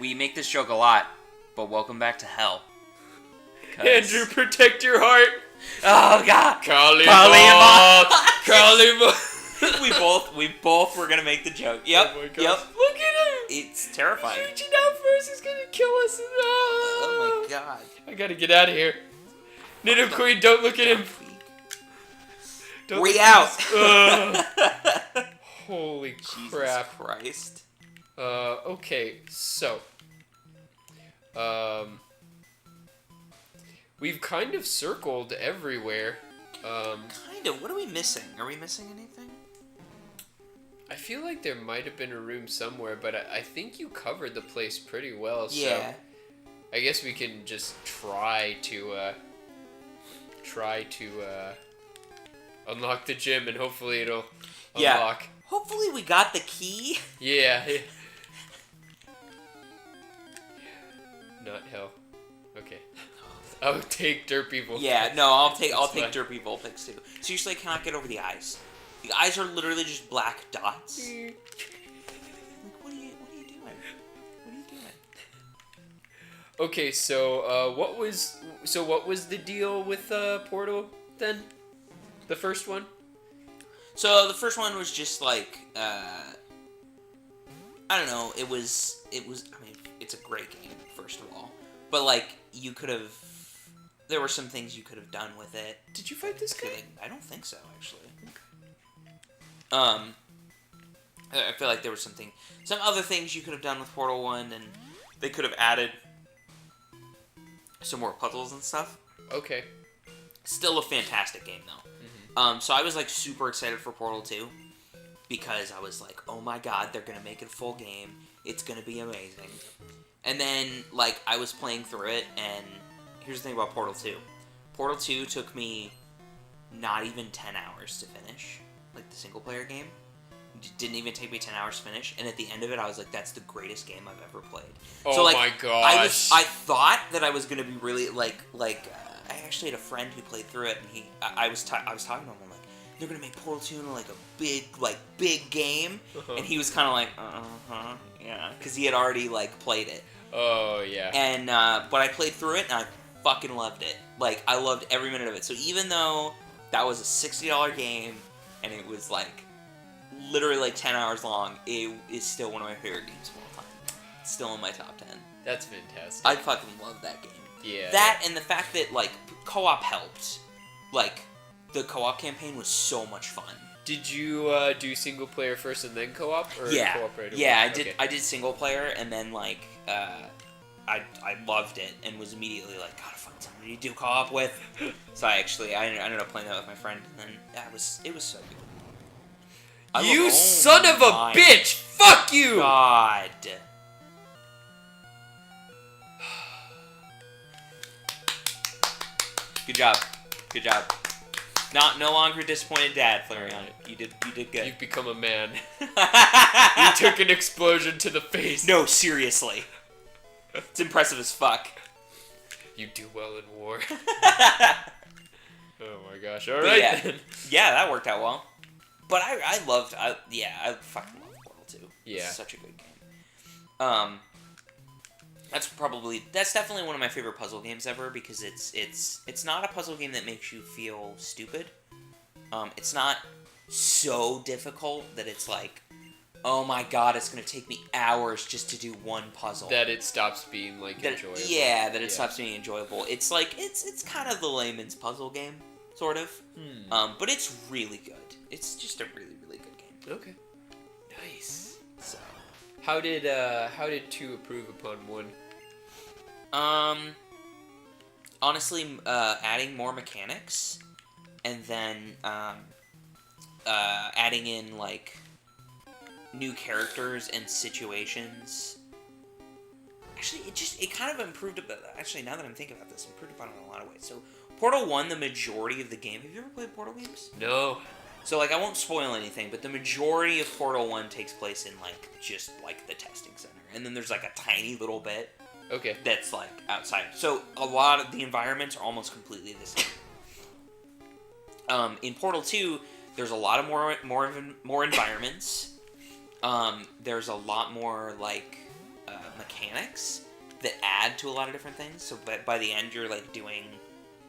We make this joke a lot, but welcome back to hell. Andrew, protect your heart. Oh God, Kalima. we both were gonna make the joke. Yep. Oh my gosh. Yep. Look at him. It's terrifying. He's reaching out for us. He's gonna kill us. Oh my God. I gotta get out of here. Nido Queen, don't look at him. Don't We look out. at us. Holy crap. Jesus Christ. Okay, so. We've kind of circled everywhere. Kind of. What are we missing? Are we missing anything? I feel like there might have been a room somewhere, but I think you covered the place pretty well. Yeah. So I guess we can just try to unlock the gym, and hopefully it'll unlock. Hopefully we got the key. Yeah. Not hell. Okay. I'll take Dirt People. Yeah, no, I'll take fine. Derpy Vulpix too. Seriously, I cannot get over the eyes. The eyes are literally just black dots. Like, what are you doing? What are you doing? Okay, so what was the deal with Portal then? The first one? So the first one was just like I don't know, it was I mean, it's a great game, first of all. But like there were some things you could have done with it. Did you fight this guy? I don't think so, actually. I feel like there was some other things you could have done with Portal 1, and they could have added some more puzzles and stuff. Okay. Still a fantastic game, though. Mm-hmm. So I was, like, super excited for Portal 2, because I was like, oh my God, they're gonna make it a full game. It's gonna be amazing. And then, like, I was playing through it, and here's the thing about Portal 2. Portal 2 took me not even 10 hours to finish, like the single-player game. It didn't even take me 10 hours to finish, and at the end of it, I was like, that's the greatest game I've ever played. Oh so, like, my gosh. I thought that I was going to be really, I actually had a friend who played through it, and I was talking to him, I'm like, they're going to make Portal 2 into, like, a big game, and he was kind of like, yeah, because he had already, like, played it. Oh, yeah. And, but I played through it, and I fucking loved it. Like, I loved every minute of it. So even though that was a $60 game, and it was, like, literally, like, 10 hours long, it is still one of my favorite games of all time. It's still in my top 10. That's fantastic. I fucking love that game. Yeah. That, and the fact that, like, co-op helped. Like, the co-op campaign was so much fun. Did you do single player first and then co-op? Or Yeah. co-op right away? Yeah, I did. Okay. I did single player, and then, like, I loved it and was immediately like, gotta find somebody to do co-op with. So I ended up playing that with my friend, and then it was so good. You son of a bitch! Fuck you! God. Good job. Good job. No longer disappointed dad, Flareon. Right. You did good. You've become a man. You took an explosion to the face. No, seriously. It's impressive as fuck. You do well in war. Oh my gosh. But Alright yeah. then. Yeah, that worked out well. But I fucking love Portal 2. Yeah. It's such a good game. That's definitely one of my favorite puzzle games ever, because it's not a puzzle game that makes you feel stupid. It's not so difficult that it's like, oh my God, it's gonna take me hours just to do one puzzle. That it stops being like enjoyable. Yeah, that it stops being enjoyable. It's like it's kind of the layman's puzzle game, sort of. But it's really good. It's just a really, really good game. Okay. Nice. So, How did 2 improve upon 1? honestly, adding more mechanics, and then adding in like new characters and situations. Actually, it kind of improved about. Actually, now that I'm thinking about this, improved upon it in a lot of ways. So, Portal 1, the majority of the game. Have you ever played Portal games? No. So, like, I won't spoil anything, but the majority of Portal 1 takes place in, like, just, like, the testing center. And then there's, like, a tiny little bit Okay. that's, like, outside. So, a lot of the environments are almost completely the same. In Portal 2, there's a lot of more environments. There's a lot more, like, mechanics that add to a lot of different things. So by the end, you're like doing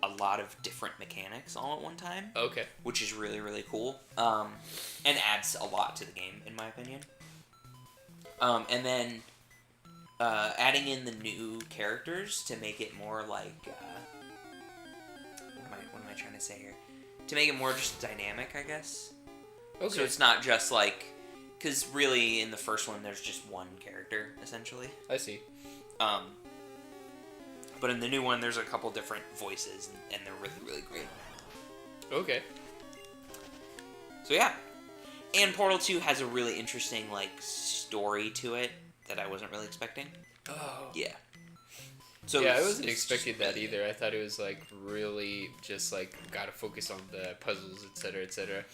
a lot of different mechanics all at one time. Okay. Which is really, really cool. And adds a lot to the game, in my opinion. And then adding in the new characters to make it more like... what am I trying to say here? To make it more just dynamic, I guess. Okay. So it's not just like... Because really, in the first one, there's just one character, essentially. I see. But in the new one, there's a couple different voices, and they're really, really great. Okay. So yeah. And Portal 2 has a really interesting, like, story to it that I wasn't really expecting. Oh. Yeah. So yeah, I wasn't expecting that either. I thought it was, like, really just, like, gotta focus on the puzzles, etc., etc.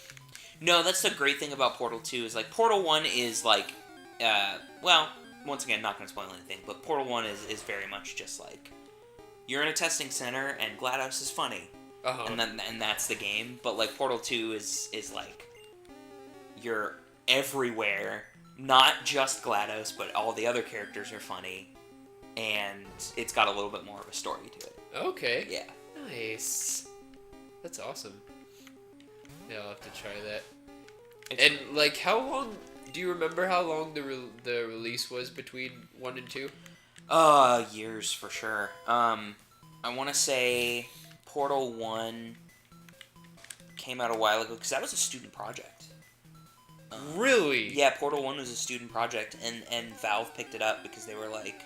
No, that's the great thing about Portal 2 is, like, Portal 1 is, like, well, once again, not going to spoil anything, but Portal 1 is very much just, like, you're in a testing center, and GLaDOS is funny. Uh-huh. And that's the game. But, like, Portal 2 is like, you're everywhere, not just GLaDOS, but all the other characters are funny, and it's got a little bit more of a story to it. Okay. Yeah. Nice. That's awesome. Yeah, I'll have to try that. It's And, like, how long... Do you remember how long the release was between 1 and 2? Years for sure. I want to say Portal 1 came out a while ago, because that was a student project. Really? Yeah, Portal 1 was a student project, and Valve picked it up because they were like,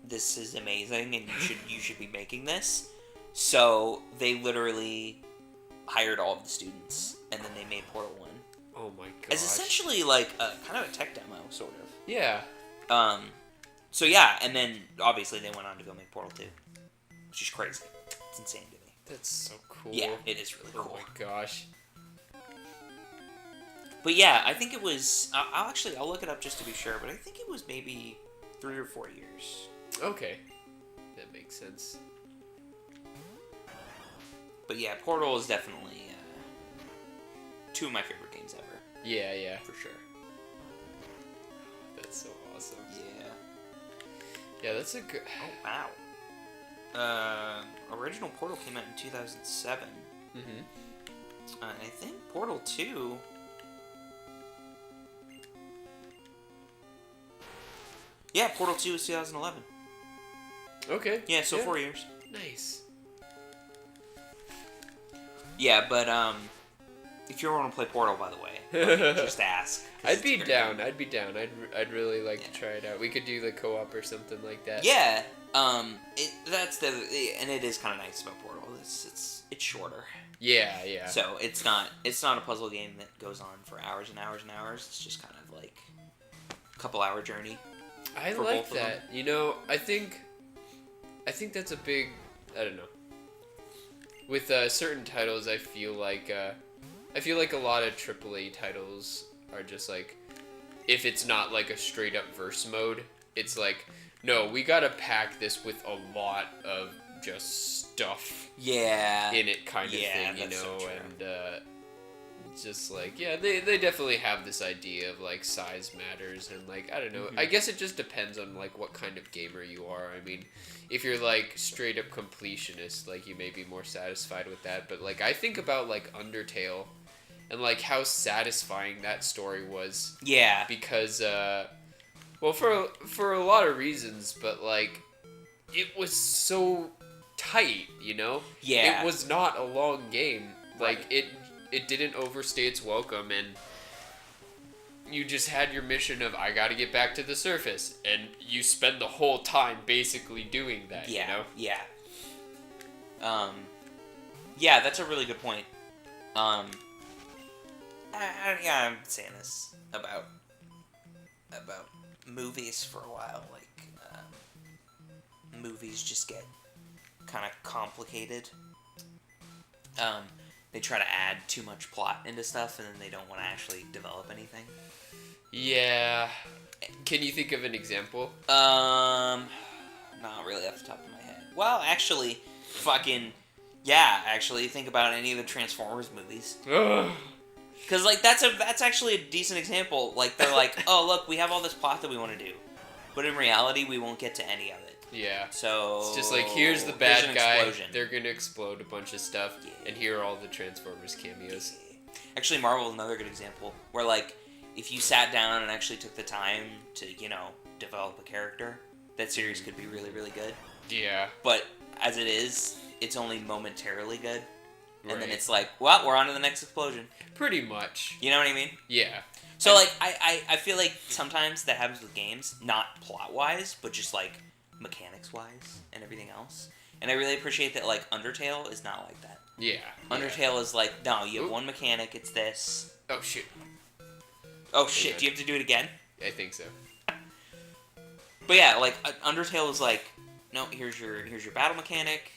this is amazing, and you should be making this. So they literally hired all of the students, and then they made Portal 1. Oh my gosh. It's essentially like a kind of a tech demo, sort of. Yeah. So yeah, and then obviously they went on to go make Portal 2, which is crazy. It's insane to me. That's so cool. Yeah, it is really cool. Oh my gosh. But yeah, I think it was. I'll look it up just to be sure, but I think it was maybe 3 or 4 years. Okay. That makes sense. But yeah, Portal is definitely 2 of my favorite games ever. Yeah, yeah. For sure. That's so awesome. Yeah. Yeah, that's a good... Oh, wow. Original Portal came out in 2007. Mm-hmm. I think Portal 2... Yeah, Portal 2 was 2011. Okay. Yeah, so 4 years. Nice. Yeah, but, if you ever want to play Portal, by the way, just ask. I'd be down. I'd I'd really like to try it out. We could do the co-op or something like that. Yeah. And it is kind of nice about Portal. It's shorter. Yeah, yeah. So it's not a puzzle game that goes on for hours and hours and hours. It's just kind of like a couple-hour journey. I like that. You know, I think that's a big... I don't know. With certain titles, I feel like a lot of AAA titles are just like, if it's not like a straight up verse mode, it's like, no, we gotta pack this with a lot of just stuff in it kind of thing, you know, so and just like, yeah, they definitely have this idea of like size matters, and like, I don't know, I guess it just depends on like what kind of gamer you are. I mean, if you're like straight up completionist, like you may be more satisfied with that, but like I think about like Undertale and like how satisfying that story was. Yeah. Because well, for a lot of reasons, but like it was so tight, you know? Yeah. It was not a long game. Like Right. it didn't overstay its welcome, and you just had your mission of, I gotta get back to the surface, and you spend the whole time basically doing that, Yeah. you know? Yeah. Yeah, that's a really good point. Yeah, I'm saying this about movies for a while. Like, movies just get kind of complicated. They try to add too much plot into stuff, and then they don't want to actually develop anything. Yeah. Can you think of an example? Not really off the top of my head. Well, actually, actually, think about any of the Transformers movies. Because, like, that's actually a decent example. Like, they're like, oh, look, we have all this plot that we want to do. but in reality, we won't get to any of it. Yeah. So It's just like, here's the there's bad an guy. explosion. They're gonna explode a bunch of stuff, and here are all the Transformers cameos. Actually, Marvel is another good example where, like, if you sat down and actually took the time to, develop a character, that series could be really, really good. Yeah. But as it is, it's only momentarily good. And then Right. it's like, well, we're on to the next explosion. Pretty much. You know what I mean? Yeah. So, like, I feel like sometimes that happens with games, not plot-wise, but just, like, mechanics-wise and everything else. And I really appreciate that, like, Undertale is not like that. Yeah. Undertale is like, no, you have Oop. one mechanic, it's this. Oh, shoot. Oh, shit, do you have to do it again? I think so. But yeah, like, Undertale is like, no, here's your battle mechanic,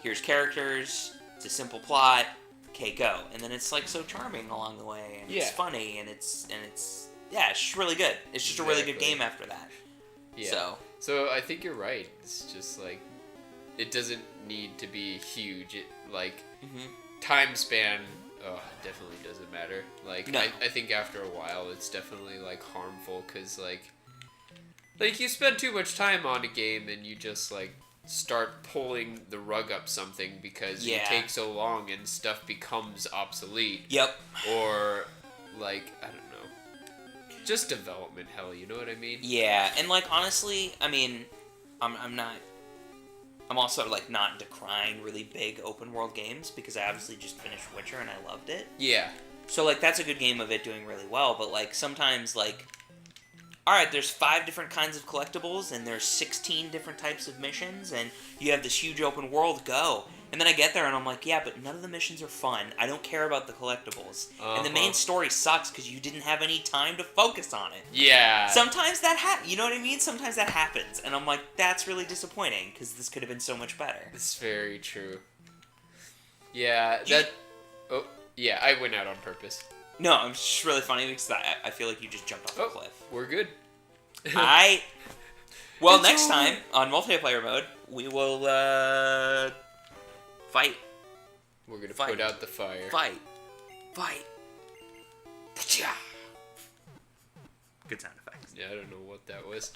here's characters, it's a simple plot, okay, go. And then it's, like, so charming along the way, and it's Yeah. funny, and it's yeah, it's just really good. It's just a really good Exactly. game after that. Yeah. So I think you're right. It's just like, it doesn't need to be huge. It, like, time span, definitely doesn't matter. Like, No. I think after a while, it's definitely, like, harmful, because, like, you spend too much time on a game, and you just, like, start pulling the rug up something because you Yeah. take so long, and stuff becomes obsolete. Yep. Or, like, I don't know. Just development hell, you know what I mean? Yeah, and, like, honestly, I mean, I'm also, like, not decrying really big open world games, because I obviously just finished Witcher and I loved it. Yeah. So, like, that's a good game of it doing really well, but, like, sometimes, like, alright, there's 5 different kinds of collectibles, and there's 16 different types of missions, and you have this huge open world, go. And then I get there and I'm like, yeah, but none of the missions are fun. I don't care about the collectibles. And the main story sucks because you didn't have any time to focus on it. Yeah. Sometimes that happens. You know what I mean? Sometimes that happens. And I'm like, that's really disappointing because this could have been so much better. It's very true. Yeah, Oh, yeah, I went out on purpose. No, it's just really funny because I feel like you just jumped off a cliff. We're good. Well, It's next over. time on multiplayer mode, we will, fight. We're gonna Fight. put out the fire. Fight. Good sound effects. Yeah, I don't know what that was.